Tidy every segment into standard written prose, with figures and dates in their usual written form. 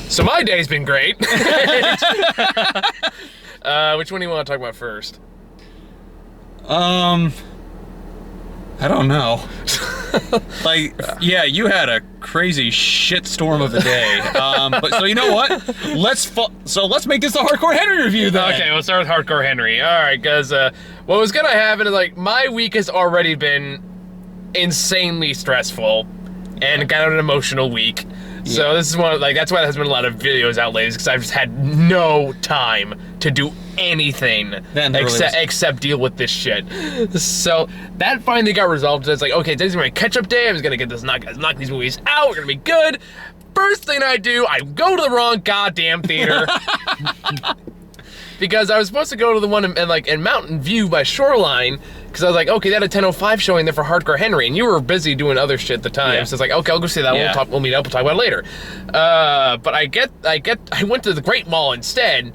So my day's been great. Which one do you want to talk about first? I don't know. You had a crazy shitstorm of a day. But so you know what? Let's make this a Hardcore Henry review then. Okay, we'll start with Hardcore Henry. All right, because what was gonna happen is my week has already been insanely stressful and kind of an emotional week. Yeah. So this is that's why there has been a lot of videos out lately, because I've just had no time to do anything except deal with this shit. So that finally got resolved. It's okay, today's my catch-up day. I'm just gonna get knock these movies out. We're gonna be good. First thing I do, I go to the wrong goddamn theater. Because I was supposed to go to the one in Mountain View by Shoreline, because I was okay, they had a 10:05 showing there for Hardcore Henry, and you were busy doing other shit at the time. Yeah. So it's okay, I'll go see that. Yeah. We'll meet up. We'll talk about it later. But I went to the Great Mall instead,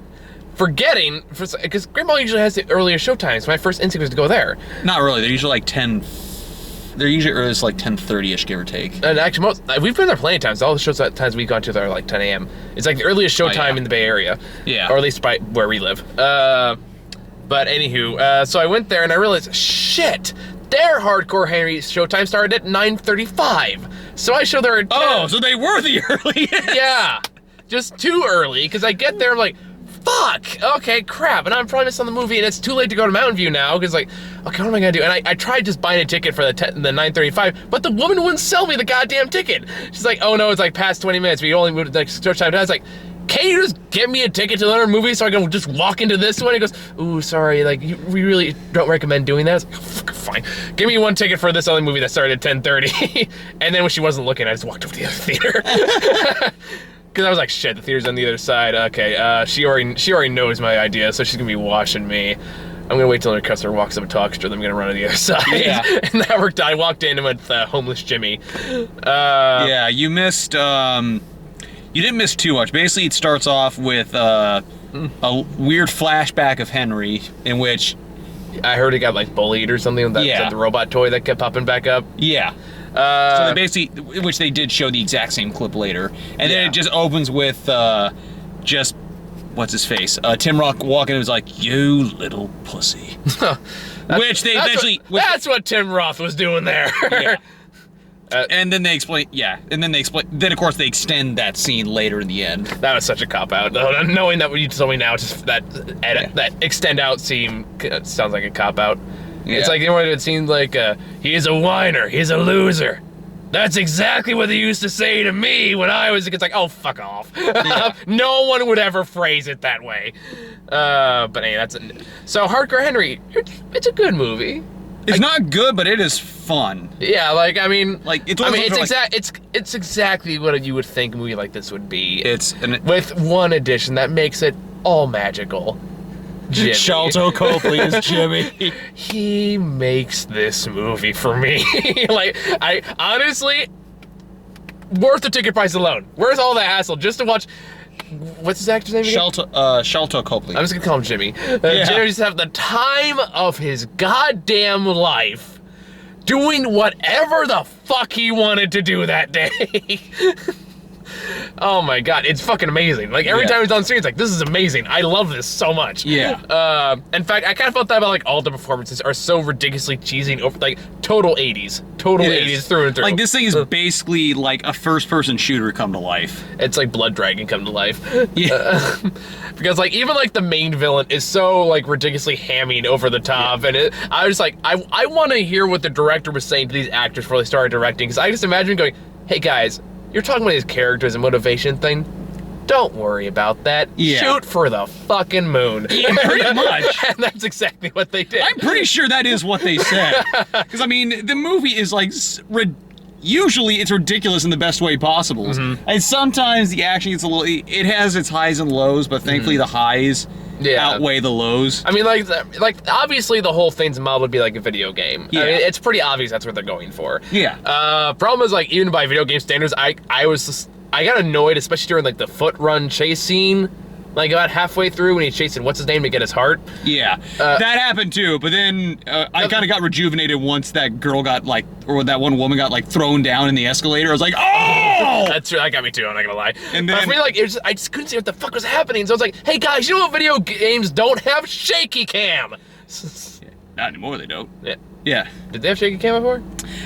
forgetting because Great Mall usually has the earlier show times. So my first instinct was to go there. Not really. They're usually 10. They're usually early, 10:30ish, give or take. And actually, we've been there plenty of times. All the shows at times we've gone to there are 10 a.m. It's the earliest show time in the Bay Area. Yeah. Or at least by where we live. But anywho, so I went there and I realized, shit, their Hardcore Henry showtime started at 9:35. So I showed there at 10. Oh, so they were the earliest. Yeah. Just too early, because I get there, I'm fuck, okay, crap, and I'm probably missing the movie, and it's too late to go to Mountain View now, because okay, what am I gonna do? And I tried just buying a ticket for the 9:35, but the woman wouldn't sell me the goddamn ticket. She's oh no, it's past 20 minutes, we only moved start time. I was can you just get me a ticket to another movie so I can just walk into this one? He goes, ooh, sorry, we really don't recommend doing that. I was fine, give me one ticket for this other movie that started at 10:30. And then when she wasn't looking, I just walked over to the other theater. Because I was shit, the theater's on the other side. Okay, she already knows my idea, so she's gonna be watching me. I'm gonna wait till her customer walks up and talks to her, then I'm gonna run to the other side. Yeah. And that worked out. I walked in and with homeless Jimmy. Yeah, you missed, you didn't miss too much. Basically, it starts off with a weird flashback of Henry, in which I heard he got bullied or something. The robot toy that kept popping back up. Yeah. So they basically, which they did show the exact same clip later, and then it just opens with just what's his face, Tim Roth walking and was you little pussy, which they eventually. That's what Tim Roth was doing there. Yeah. And then they explain, then of course they extend that scene later in the end. That was such a cop-out. Knowing that what you told me now, just that extend out scene sounds like a cop-out. Yeah. It's it seems he's a whiner, he's a loser. That's exactly what they used to say to me when I was a kid. It's oh, fuck off. Yeah. No one would ever phrase it that way. But anyway, so Hardcore Henry, it's a good movie. It's not good, but it is fun. Yeah, it's exactly what you would think a movie like this would be. With one addition that makes it all magical. Jimmy. Sholto Copley is Jimmy. He makes this movie for me. I honestly, worth the ticket price alone. Where's all the hassle just to watch? What's his actor's name again? Sholto Copley. I'm just gonna call him Jimmy. Jimmy just have the time of his goddamn life, doing whatever the fuck he wanted to do that day. Oh my god, it's fucking amazing. Every time he's on screen, it's this is amazing. I love this so much. Yeah. In fact, I kind of felt that about all the performances are so ridiculously cheesy and over, total 80s. Total 80s through and through. This thing is basically a first-person shooter come to life. It's Blood Dragon come to life. Yeah. Because even the main villain is so ridiculously hamming over the top, and I was I want to hear what the director was saying to these actors before they started directing, because I just imagine going, hey guys, you're talking about his characters and motivation thing. Don't worry about that. Yeah. Shoot for the fucking moon. Yeah, pretty much. And that's exactly what they did. I'm pretty sure that is what they said. Because, the movie is, usually it's ridiculous in the best way possible. Mm-hmm. And sometimes the action gets it has its highs and lows, but thankfully the highs outweigh the lows. Obviously the whole thing's modeled to be a video game. Yeah. It's pretty obvious that's what they're going for. Yeah. Problem is, even by video game standards, I got annoyed, especially during the foot run chase scene. About halfway through when he's chasing what's his name to get his heart. Yeah, that happened too. But then I kind of got rejuvenated once that girl got or that one woman got thrown down in the escalator. I was oh! That's true. That got me too. I'm not gonna lie. And But I then- feel like I just couldn't see what the fuck was happening. So I was like, "Hey guys, you know what video games don't have shaky cam?" Not anymore, they don't. Yeah. Yeah. Did they have shaky cam before?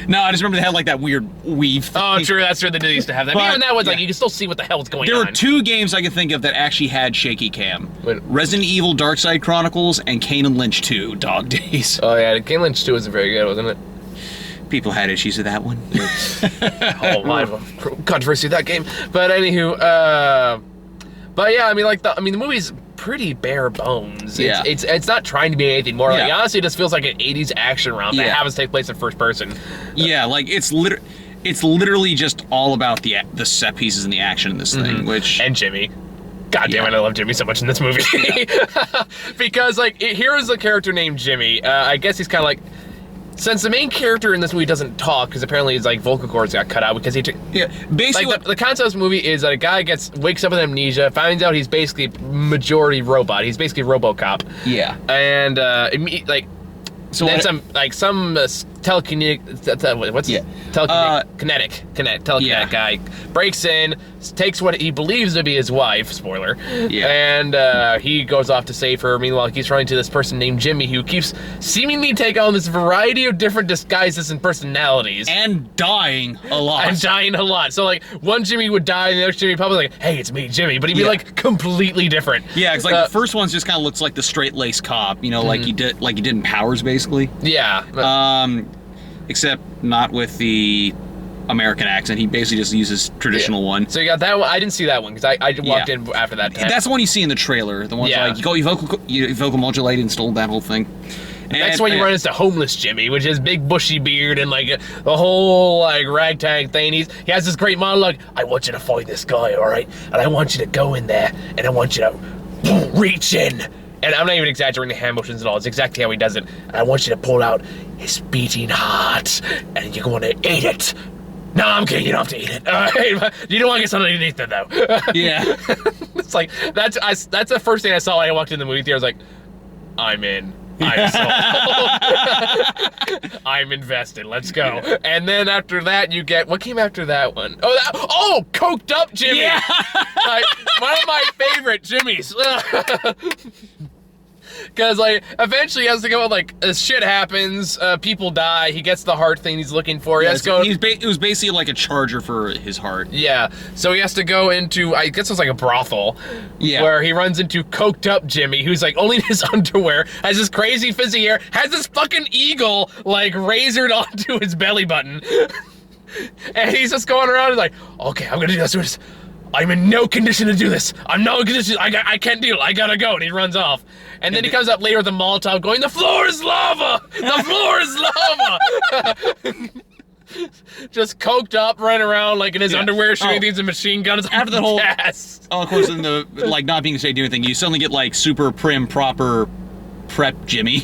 No, I just remember they had like that weird weave thing. Oh, true. That's true. They did used to have that. But But, even that was like yeah. you can still see what the hell's going There on. were 2 games I could think of that actually had shaky cam. What? Resident Evil Dark Side Chronicles and Kane and Lynch 2 Dog Days. Oh yeah, Game Lynch 2 wasn't very good, wasn't it? People had issues with that one. Oh my, controversy with that game. But anywho, but yeah, I mean the movie's pretty bare bones. Yeah. It's not trying to be anything more. Like Yeah. honestly, it just feels like an 80s action romp that Yeah. happens to take place in first person. Yeah, like it's literally just all about the set pieces and the action in this thing, which And Jimmy. God damn it, Yeah. I love Jimmy so much in this movie. Because like here is a character named Jimmy. I guess he's kind of like, since the main character in this movie doesn't talk, because apparently his like vocal cords got cut out because he took. yeah, basically Like the concept of this movie is that a guy wakes up with amnesia, finds out he's basically majority robot. He's basically RoboCop, yeah. and So then what- some telekinetic. What's Yeah. telekinetic Yeah. guy breaks in, takes what he believes to be his wife. Spoiler. Yeah. And he goes off to save her. Meanwhile, he keeps running to this person named Jimmy, who keeps seemingly taking on this variety of different disguises and personalities. and dying a lot. I'm dying a lot. So like one Jimmy would die, and the other Jimmy probably like, "Hey, it's me, Jimmy," but he'd be Yeah. like completely different. Yeah, it's like the first one just kind of looks like the straight laced cop, you know, like he did in Powers, basically. Yeah. But, Except not with the American accent. He basically just uses traditional one. so you got that one. I didn't see that one because I walked Yeah. in after that. That's the one you see in the trailer. The one's Yeah. like you vocal modulate and stole that whole thing. Next one you run into homeless Jimmy, which is big bushy beard and like the whole like ragtag thing. He has this great monologue. I want you to find this guy, all right, and I want you to go in there and I want you to reach in. And I'm not even exaggerating the hand motions at all. It's exactly how he does it. And I want you to pull out his beating heart, and you're going to eat it. No, I'm kidding. You don't have to eat it. All right, you don't want to get something underneath it, though. Yeah. It's like that's the first thing I saw when I walked in the movie theater. I was like, I'm in. I'm sold. I'm invested. Let's go. And then after that, you get what came after that one? Oh, coked up Jimmy. Yeah. Like, one of my favorite Jimmys. Because like eventually he has to go like as shit happens, people die. He gets the heart thing he's looking for. He has to go. It was basically like a charger for his heart. Yeah, so he has to go into, I guess it's like a brothel, Yeah. where he runs into coked up Jimmy, who's like only in his underwear, has this crazy fizzy hair, has this fucking eagle like razored onto his belly button. And he's just going around and like, okay, I'm gonna do this. I'm in no condition to do this. I'm no condition. I can't deal. I gotta go. And he runs off. And then he comes up later with a Molotov going, the floor is lava! The floor is lava! Just coked up, running around like in his underwear, shooting things with machine guns. After the whole- gas. Oh, of course, in the like not being safe to do anything, you suddenly get like super prim, proper prep Jimmy.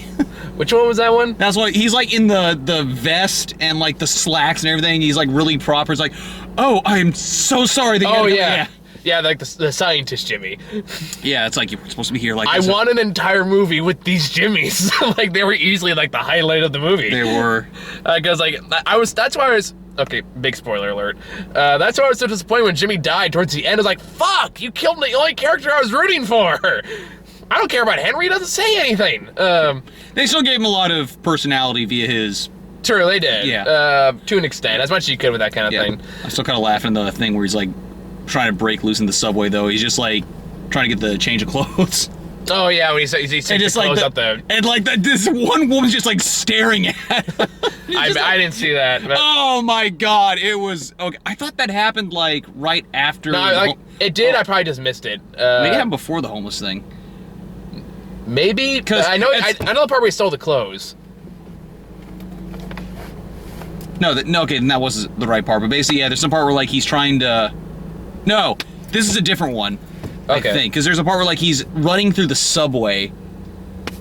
Which one was that one? That's why he's like in the vest and like the slacks and everything. He's like really proper. It's like, oh, I'm so sorry. That you Oh, gotta go." yeah. Yeah, like the scientist Jimmy. Yeah, it's like you're supposed to be here like I this. want an entire movie with these Jimmies. Like, they were easily like the highlight of the movie. They were. Because like that's why I was, okay, big spoiler alert. That's why I was so disappointed when Jimmy died towards the end. I was like, fuck, you killed the only character I was rooting for. I don't care about Henry, he doesn't say anything. They still gave him a lot of personality via his. Sure, they did. Yeah. To an extent, as much as you could with that kind of thing. I'm still kind of laughing at the thing where he's like trying to break loose in the subway though. He's just like trying to get the change of clothes. Oh yeah, when he takes And the just like clothes up the. and like this one woman's just like staring at him. I didn't see that. But, Oh my god, it was okay. I thought that happened like right after. no, like, it did. I probably just missed it. Maybe it happened before the homeless thing. Maybe, 'Cause I know the part where he stole the clothes. No, okay, then that was the right part. But basically, yeah, there's some part where like he's trying to. No, this is a different one. Okay. I think because there's a part where like he's running through the subway,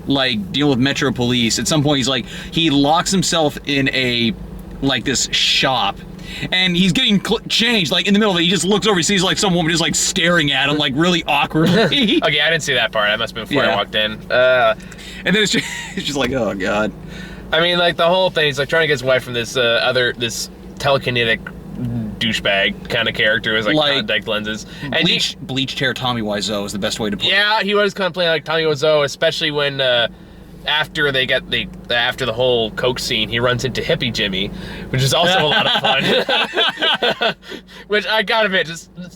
like dealing with Metro Police. At some point, he's like he locks himself in a like this shop. And he's getting changed, like in the middle of it. He just looks over, he sees like some woman just like staring at him, like really awkwardly. Okay, I didn't see that part. That must have been before I Yeah. walked in. And then it's just like, oh god. I mean, like the whole thing. He's like trying to get his wife from this this telekinetic douchebag kind of character with like contact lenses. And bleached hair Tommy Wiseau is the best way to put it. Yeah, he was kind of playing like Tommy Wiseau, especially when after they get after the whole coke scene, he runs into hippie Jimmy, which is also a lot of fun. Which I gotta admit,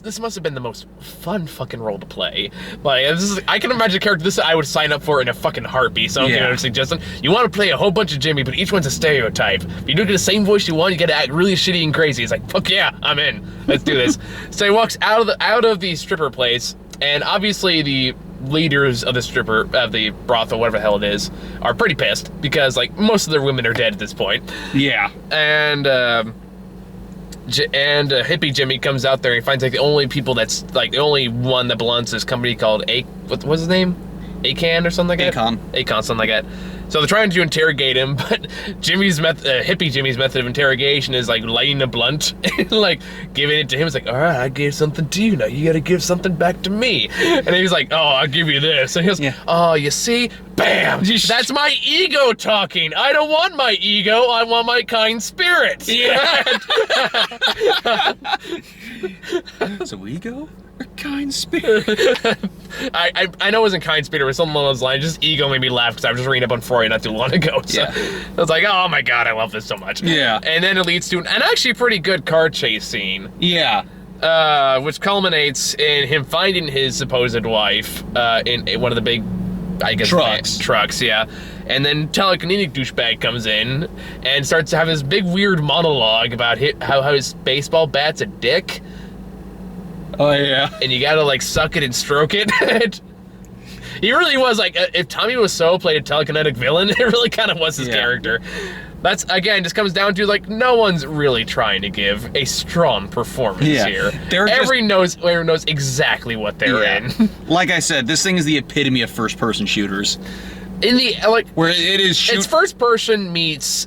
this must have been the most fun fucking role to play. Like, I can imagine a character this I would sign up for in a fucking heartbeat. So I'm gonna suggest them. You want to play a whole bunch of Jimmy, but each one's a stereotype. If you don't get the same voice you want, you gotta act really shitty and crazy. It's like, fuck yeah, I'm in. Let's do this. So he walks out of the stripper place, and obviously the leaders of the brothel, whatever the hell it is, are pretty pissed because like most of their women are dead at this point. Yeah. And hippie Jimmy comes out there and he finds like the only people that's like the only one that belongs to this company called what's his name? Acan or something like that? Acon, something like that. So they're trying to interrogate him, but hippie Jimmy's method of interrogation is like lighting a blunt, and like giving it to him. It's like, all right, I gave something to you, now you gotta give something back to me. And he's like, oh, I'll give you this. And he goes, oh, you see, bam, that's my ego talking. I don't want my ego, I want my kind spirit. Yeah. So ego or kind spirit? I know it wasn't kind spirit, it was something along those lines. Just ego made me laugh because I was just reading up on Freud not too long ago. So I was like, oh my god, I love this so much. Yeah. And then it leads to an actually pretty good car chase scene. Yeah. Which culminates in him finding his supposed wife in one of the big, I guess, trucks, yeah. And then telekinetic douchebag comes in and starts to have this big weird monologue about how his baseball bat's a dick. Oh, yeah. And you gotta, like, suck it and stroke it. He really was, like, if Tommy Wiseau played a telekinetic villain, it really kind of was his character. That's, again, just comes down to, like, no one's really trying to give a strong performance here. Everyone knows exactly what they're in. Like I said, this thing is the epitome of first-person shooters. In the, like... Where it is... It's first-person meets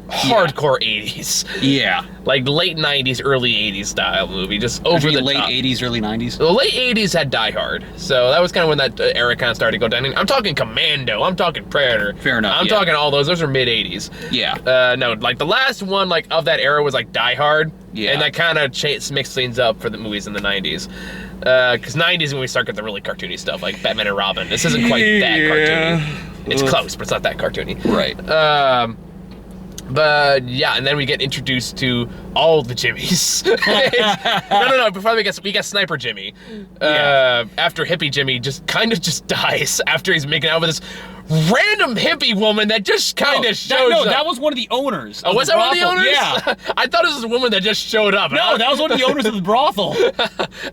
hardcore 80s. Yeah. Like late 90s, early 80s style movie, just over the late top. 80s, early 90s? The late 80s had Die Hard, so that was kind of when that era kind of started to go down. I'm talking Commando, I'm talking Predator. Fair enough, I'm talking all those are mid 80s. Yeah. No, like the last one like of that era was like Die Hard. Yeah. And that kind of mixed things up for the movies in the 90s. Because 90s is when we start getting the really cartoony stuff, like Batman and Robin. This isn't quite that cartoony. It's close, but it's not that cartoony. Right. But yeah, and then we get introduced to all the Jimmys. No. Before we get Sniper Jimmy. After hippie Jimmy just dies after he's making out with this random hippie woman that just kind of shows up. That was one of the owners. Oh, was that one of the owners? Yeah. I thought it was a woman that just showed up. No, that was one of the owners of the brothel.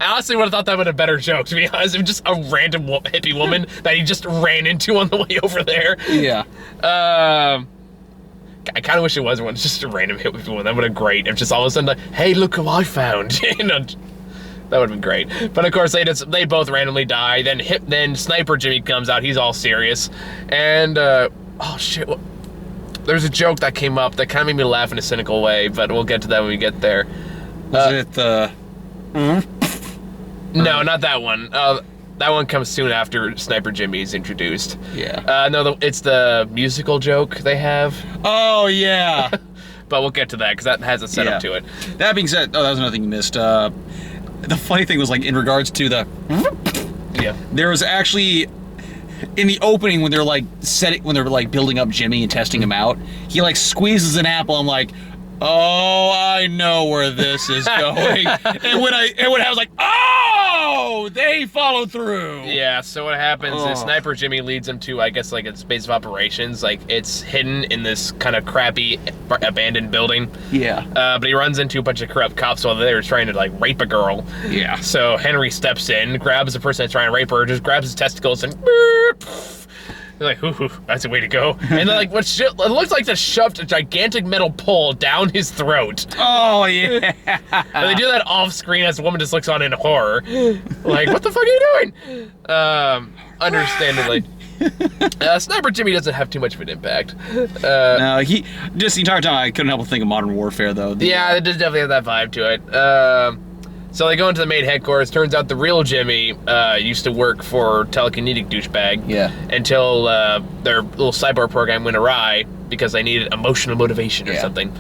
I honestly would have thought that would have been a better joke, to be honest. It was just a random hippie woman that he just ran into on the way over there. Yeah. I kind of wish it was one, just a random hit with one. That would have been great. If just all of a sudden, like, hey, look who I found. You know, that would have been great. But of course, they both randomly die. Then Sniper Jimmy comes out. He's all serious. And, oh shit. There's a joke that came up that kind of made me laugh in a cynical way, but we'll get to that when we get there. Was it the... No, not that one. That one comes soon after Sniper Jimmy's introduced. Yeah. No, it's the musical joke they have. Oh, yeah. But we'll get to that, because that has a setup to it. That being said, that was another thing you missed. The funny thing was, like, in regards to the... Yeah. There was actually... In the opening, when they're, like, building up Jimmy and testing him out, he, like, squeezes an apple. I'm like... Oh, I know where this is going. and when I was like, oh, they followed through. Yeah, so what happens is Sniper Jimmy leads him to, I guess, like its base of operations. Like, it's hidden in this kind of crappy abandoned building. Yeah. But he runs into a bunch of corrupt cops while they're trying to, like, rape a girl. Yeah. So Henry steps in, grabs the person that's trying to rape her, just grabs his testicles and... They're like, ooh, that's a way to go. And then, like, it looks like they shoved a gigantic metal pole down his throat. Oh, yeah. And they do that off screen as the woman just looks on in horror. Like, what the fuck are you doing? Understandably. Sniper Jimmy doesn't have too much of an impact. No, he just the entire time I couldn't help but think of Modern Warfare, though. Yeah, it does definitely have that vibe to it. So they go into the main headquarters. Turns out the real Jimmy used to work for telekinetic douchebag. Yeah. Until their little cyborg program went awry because they needed emotional motivation or something.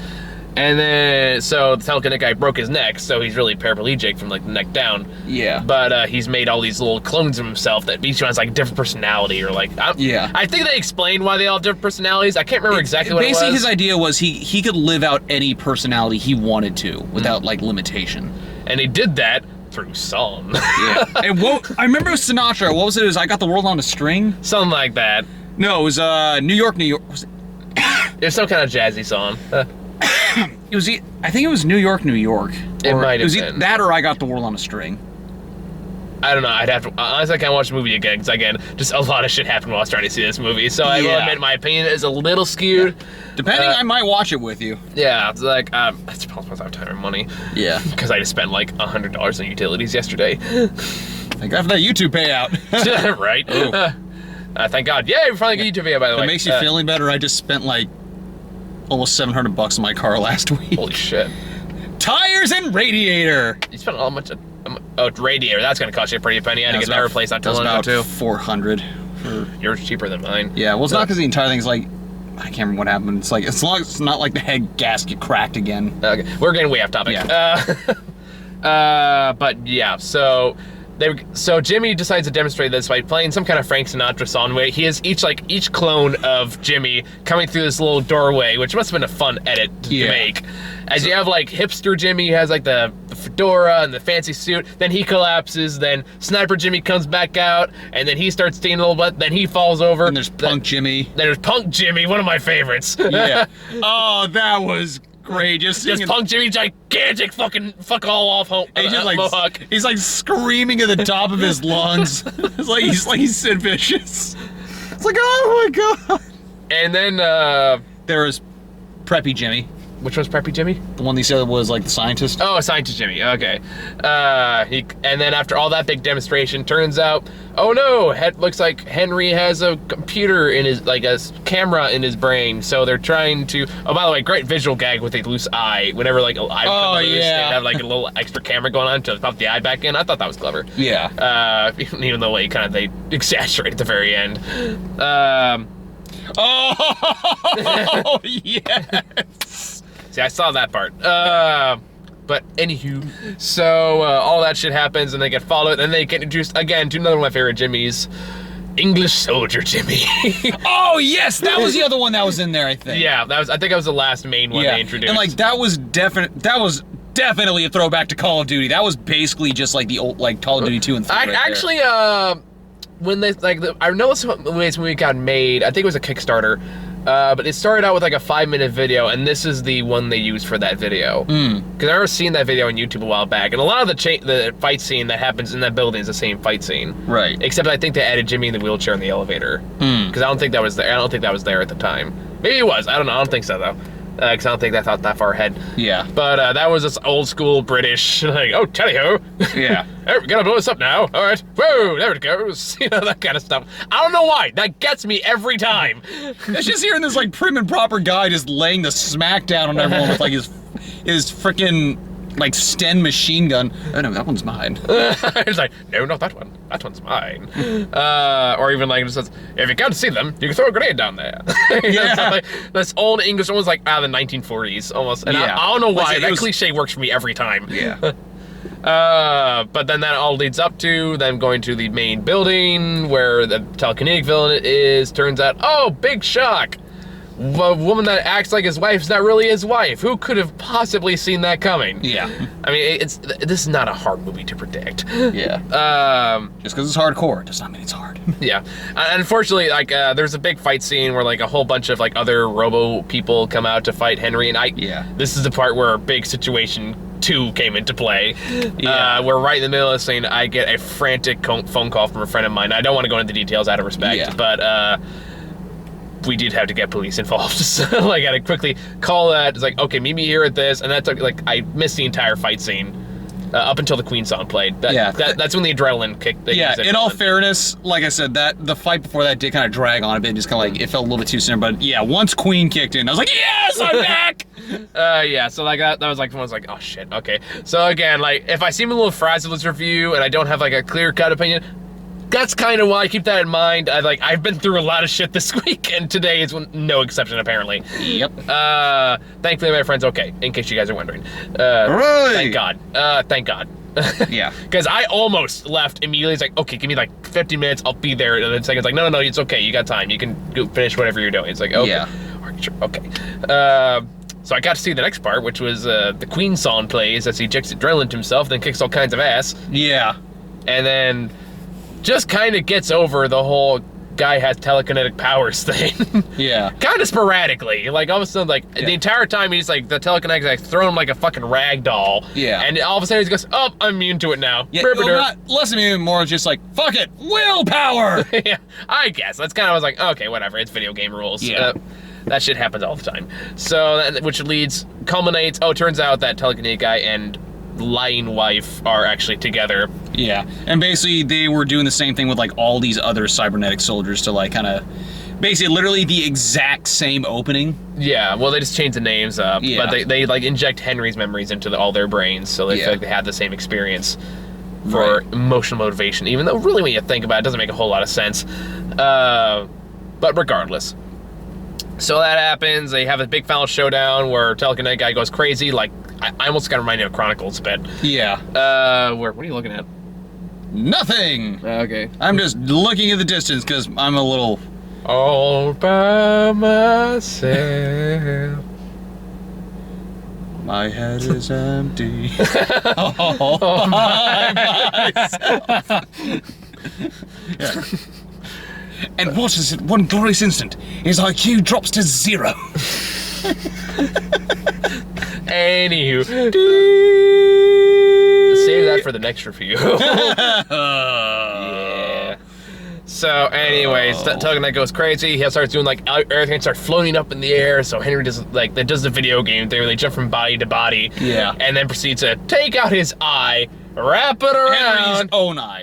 And then, so the telekinetic guy broke his neck, so he's really paraplegic from like the neck down. Yeah. But he's made all these little clones of himself that each one has like a different personality, or like I think they explained why they all have different personalities. I can't remember exactly what it was. Basically, his idea was he could live out any personality he wanted to without like limitation. And he did that through song. Yeah. And I remember it was Sinatra. What was it? It was I Got the World on a String? Something like that. No, it was New York, New York. Was it? It was some kind of jazzy song. It was. I think it was New York, New York. It might have been that, or I Got the World on a String. I don't know. I'd have to. Honestly, I can't watch the movie again because again, just a lot of shit happened while I was trying to see this movie. So I will admit, my opinion is a little skewed. Depending, I might watch it with you. Yeah, it's like it's probably without time and money. Yeah, because I just spent like $100 on utilities yesterday. Thank God for that YouTube payout. Right. Thank God. Yeah, we finally get YouTube payout, by the way. It makes you feeling better. I just spent like almost $700 on my car last week. Holy shit. Tires and radiator. You spent how much? Radiator. That's gonna cost you a pretty penny. I had to get that replaced not too long ago too. $400. Yours cheaper than mine. Yeah. Well, it's not because the entire thing's like. I can't remember what happened. It's like, as long as it's not like the head gasket cracked again. Okay, we're getting way off topic. Yeah. But yeah, so Jimmy decides to demonstrate this by playing some kind of Frank Sinatra song. Where he has each clone of Jimmy coming through this little doorway, which must have been a fun edit to make. As you have like hipster Jimmy, who has like the fedora and the fancy suit, then he collapses, then Sniper Jimmy comes back out, and then he starts stealing a little bit, then he falls over. And there's Punk Jimmy. Then there's Punk Jimmy, one of my favorites. Yeah. Oh, that was great. Just Punk Jimmy, gigantic fucking fuck all off home. He's just like mohawk. He's like screaming at the top of his lungs. It's like he's Sid Vicious. It's like, oh my God. And then there was Preppy Jimmy. Which one's Preppy Jimmy? The one they said was like the scientist. Oh, Scientist Jimmy. Okay. And then after all that big demonstration, turns out, oh no, looks like Henry has a computer in his, like a camera in his brain. So they're trying to. Oh, by the way, great visual gag with a loose eye. Whenever like an eye becomes loose, they have like a little extra camera going on to pop the eye back in. I thought that was clever. Yeah. Even though they exaggerate at the very end. Oh yes. See, I saw that part. But anywho, so all that shit happens, and they get followed, and they get introduced again to another one of my favorite Jimmys, English Soldier Jimmy. Oh yes, that was the other one that was in there, I think. Yeah, I think that was the last main one they introduced. And like that was definitely a throwback to Call of Duty. That was basically just like the old like Call of Duty 2 and 3. Actually, when they I noticed when this movie got made, I think it was a Kickstarter. But it started out with like a 5-minute video, and this is the one they used for that video. Because I remember seeing that video on YouTube a while back, and a lot of the fight scene that happens in that building is the same fight scene. Right. Except I think they added Jimmy in the wheelchair in the elevator. Because I don't think that was there. I don't think that was there at the time. Maybe it was. I don't know. I don't think so though. Because I don't think that thought that far ahead. Yeah. But that was this old school British, like, oh, tally-ho. Yeah. Hey, we gotta blow this up now. All right. Whoa, there it goes. You know, that kind of stuff. I don't know why. That gets me every time. It's just hearing this, like, prim and proper guy just laying the smack down on everyone with, like, his freaking, like, Sten machine gun. Oh, no, that one's mine. It's like, no, not that one. That one's mine. Or even, like, it says, if you can't see them, you can throw a grenade down there. Yeah. Like, this old English, almost like out of the 1940s, almost. And I don't know why. That cliche works for me every time. Yeah. But then that all leads up to them going to the main building where the telekinetic villain is. Turns out, oh, big shock. A woman that acts like his wife is not really his wife. Who could have possibly seen that coming? Yeah. I mean, this is not a hard movie to predict. Yeah. Just because it's hardcore does not mean it's hard. Yeah. Unfortunately, like, there's a big fight scene where, like, a whole bunch of, like, other robo people come out to fight Henry, and this is the part where Big Situation 2 came into play. Yeah. We're right in the middle of the scene. I get a frantic phone call from a friend of mine. I don't want to go into the details out of respect, but we did have to get police involved. So I gotta quickly call that. It's like, okay, meet me here at this. And that took, like, I missed the entire fight scene up until the Queen song played. That's when the adrenaline kicked. Yeah, in all fairness, like I said, the fight before that did kind of drag on a bit. Just kind of like, it felt a little bit too soon. But yeah, once Queen kicked in, I was like, yes, I'm back! Yeah, so like that was like, when I was like, oh shit, okay. So again, like, if I seem a little frazzled with this review and I don't have like a clear-cut opinion, that's kind of why I keep that in mind. I've been through a lot of shit this week, and today is no exception, apparently. Yep. Thankfully, my friend's okay, in case you guys are wondering. Hooray! Thank God. Thank God. Yeah. Because I almost left immediately. It's like, okay, give me like 15 minutes, I'll be there. And then it's like, no, it's okay, you got time. You can go finish whatever you're doing. It's like, okay. Yeah. All right, sure, okay. So I got to see the next part, which was the Queen song plays as he injects adrenaline to himself, then kicks all kinds of ass. Yeah. And then just kind of gets over the whole guy has telekinetic powers thing. Yeah. Kind of sporadically. Like, all of a sudden, like, the entire time he's like, the telekinetic, like, throwing him like a fucking rag doll. Yeah. And all of a sudden he goes, oh, I'm immune to it now. Yeah, well, not less immune, more just like, fuck it, willpower! Yeah, I guess. That's kind of, I was like, okay, whatever, it's video game rules. Yeah. That shit happens all the time. So, which culminates, it turns out that telekinetic guy and lying wife are actually together. Yeah, and basically they were doing the same thing with like all these other cybernetic soldiers to like kind of, basically literally the exact same opening. Yeah, well, they just changed the names up, Yeah. but they like inject Henry's memories into all their brains, so they feel like they had the same experience for emotional motivation, even though really when you think about it, it doesn't make a whole lot of sense. But regardless. So that happens, they have a big final showdown where telekinetic guy goes crazy, like, I almost got reminded of Chronicles a bit. Yeah. What are you looking at? Nothing! Okay. I'm just looking at the distance because I'm a little... All by myself. My head is empty. All by myself. Yeah. And what is it? One glorious instant, his IQ drops to 0. Anywho. Save that for the next review. Yeah. So, anyways, telekinetic goes crazy. He starts doing, like, everything starts floating up in the air. So Henry does, like, that does the video game thing where they jump from body to body. Yeah. And then proceeds to take out his eye, wrap it around.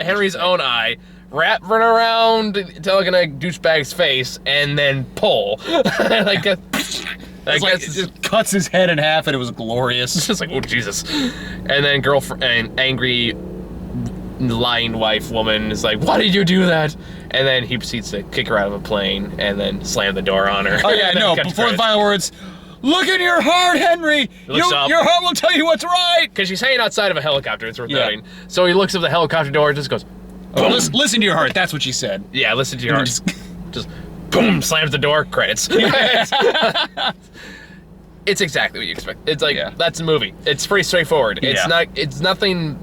Henry's own eye. Wrap it around telekinetic douchebag's face, and then pull. Like, it just cuts his head in half, and it was glorious. It's just like, oh, Jesus. And then girlfriend and angry lying wife woman is like, why did you do that? And then he proceeds to kick her out of a plane and then slam the door on her. Oh yeah, no, before the final words, look in your heart, Henry! Your heart will tell you what's right! Because she's hanging outside of a helicopter, it's worth noting. So he looks at the helicopter door and just goes, boom. Listen to your heart, that's what she said. Yeah, listen to your heart. Just boom, slams the door, credits. It's exactly what you expect. It's like, that's a movie. It's pretty straightforward. It's nothing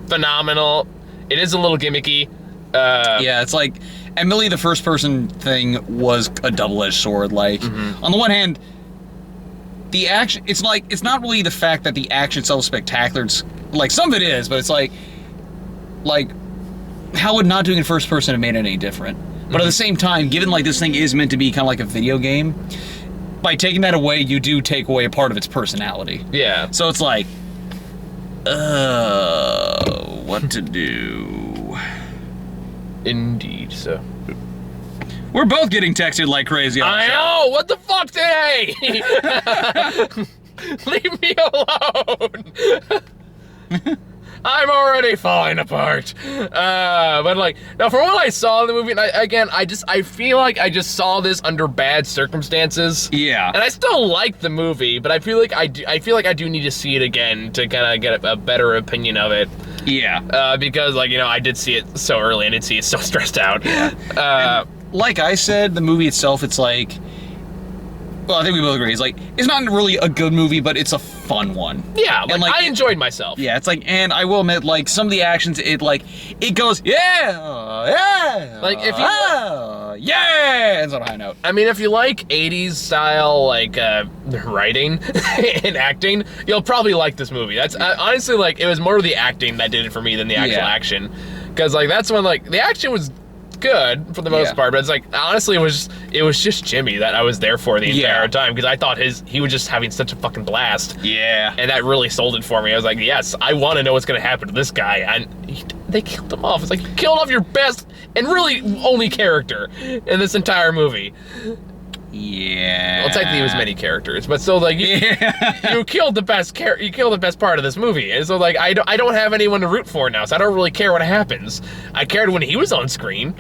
phenomenal. It is a little gimmicky. Yeah, it's like, Emily, the first person thing was a double-edged sword. Like, on the one hand, the action, it's like, it's not really the fact that the action itself is spectacular. It's, like, some of it is, but it's like, how would not doing it in first person have made it any different? But at the same time, given like this thing is meant to be kind of like a video game, by taking that away, you do take away a part of its personality. Yeah. So it's like, what to do? Indeed, so. We're both getting texted like crazy. I know! What the fuck today? Leave me alone! I'm already falling apart. But like, now from what I saw in the movie, and I feel like I just saw this under bad circumstances. Yeah. And I still like the movie, but I feel like I do need to see it again to kind of get a better opinion of it. Yeah. Because like, I did see it so early and I did see it so stressed out. Yeah. Like I said, the movie itself, it's like, well, I think we both agree. It's like, it's not really a good movie, but it's a fun one. Yeah, like I enjoyed myself. Yeah, it's like, and I will admit, like, some of the actions, it goes, yeah, like, if you, yeah, ends on a high note. I mean, if you like 80s style, like, writing and acting, you'll probably like this movie. That's, honestly, like, it was more the acting that did it for me than the actual action. Because, like, that's when, like, the action was good for the most part, but it's like, honestly, it was just Jimmy that I was there for the entire time, because I thought he was just having such a fucking blast. Yeah. And that really sold it for me. I was like, yes, I want to know what's going to happen to this guy. And they killed him off. It's like, you killed off your best and really only character in this entire movie. Yeah. Well, technically it was many characters, but still, like, you killed the best you killed the best part of this movie, and so, like, I don't have anyone to root for now, so I don't really care what happens. I cared when he was on screen.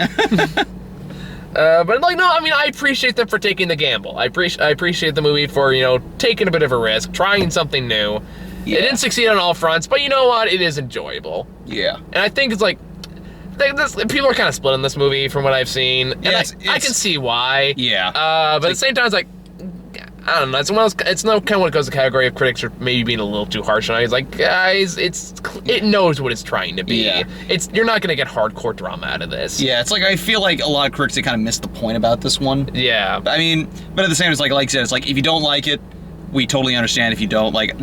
But, like, no, I mean, I appreciate them for taking the gamble. I appreciate the movie for, you know, taking a bit of a risk, trying something new. Yeah. It didn't succeed on all fronts, but you know what? It is enjoyable. Yeah. And I think it's like, people are kind of split on this movie from what I've seen. And Yeah, I can see why. Yeah. But at the same time, it's like, I don't know. It's one of those, it's no kind of what goes to the category of critics are maybe being a little too harsh on it. It's like, guys, it knows what it's trying to be. Yeah. You're not gonna get hardcore drama out of this. Yeah, it's like, I feel like a lot of critics, they kind of missed the point about this one. Yeah. I mean, but at the same time, it's like I said, it's like, if you don't like it, we totally understand. If you don't, like,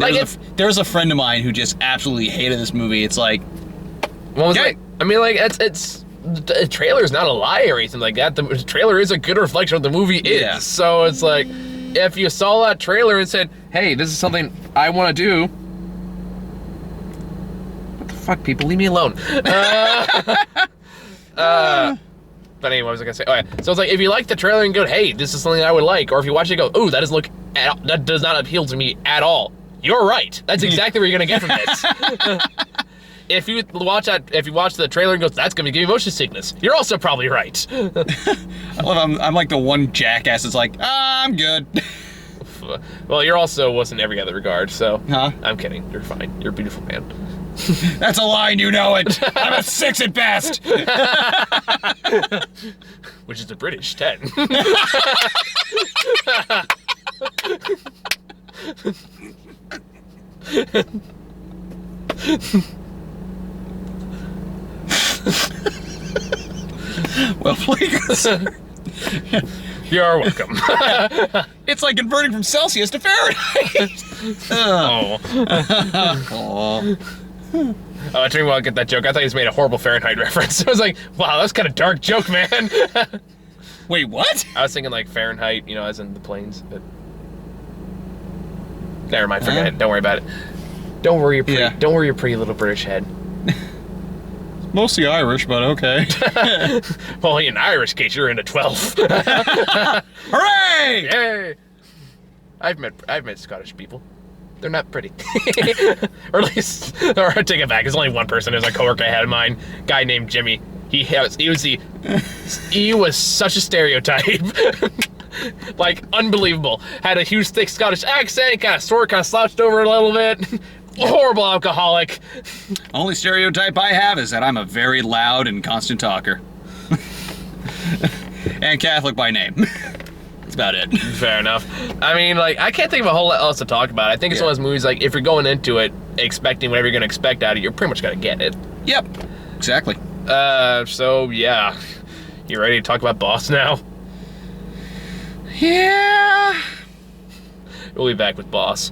there's a friend of mine who just absolutely hated this movie. It's like, well, it's like, I mean, like, it's the trailer's not a lie or anything like that. The trailer is a good reflection of what the movie is. Yeah. So it's like, if you saw that trailer and said, hey, this is something I want to do. What the fuck, people? Leave me alone. But anyway, what was I gonna say? Oh, yeah. So it's like, if you like the trailer and go, hey, this is something I would like, or if you watch it and go, ooh, that does not appeal to me at all. You're right. That's exactly what you're gonna get from this. If you watch the trailer and go, that's gonna give you motion sickness, you're also probably right. I'm like the one jackass that's like, I'm good. Well, you're also was in every other regard, so Huh? I'm kidding. You're fine. You're a beautiful man. That's a line, you know it. I'm a 6 at best. Which is the British 10. Well played. You're welcome. It's like converting from Celsius to Fahrenheit. Oh. Oh. Oh, I didn't want to get that joke. I thought you just made a horrible Fahrenheit reference. I was like, wow, that's kind of dark joke, man. Wait, what? I was thinking like Fahrenheit, you know, as in the planes, but never mind, forget it. Don't worry about it. Don't worry your pretty little British head. Mostly Irish, but okay. Well, in Irish case, you're into 12. Hooray! Yay! I've met Scottish people. They're not pretty. Or at least, or I take it back. There's only one person. There's a coworker I had of mine, guy named Jimmy. He was such a stereotype. Like, unbelievable. Had a huge, thick Scottish accent, kind of slouched over a little bit. Horrible alcoholic. Only stereotype I have is that I'm a very loud and constant talker. And Catholic by name. That's about it. Fair enough. I mean, like, I can't think of a whole lot else to talk about. I think it's one of those movies, like, if you're going into it expecting whatever you're going to expect out of it, you're pretty much going to get it. Yep. Exactly. So, yeah. You ready to talk about Boss now? Yeah. We'll be back with Boss.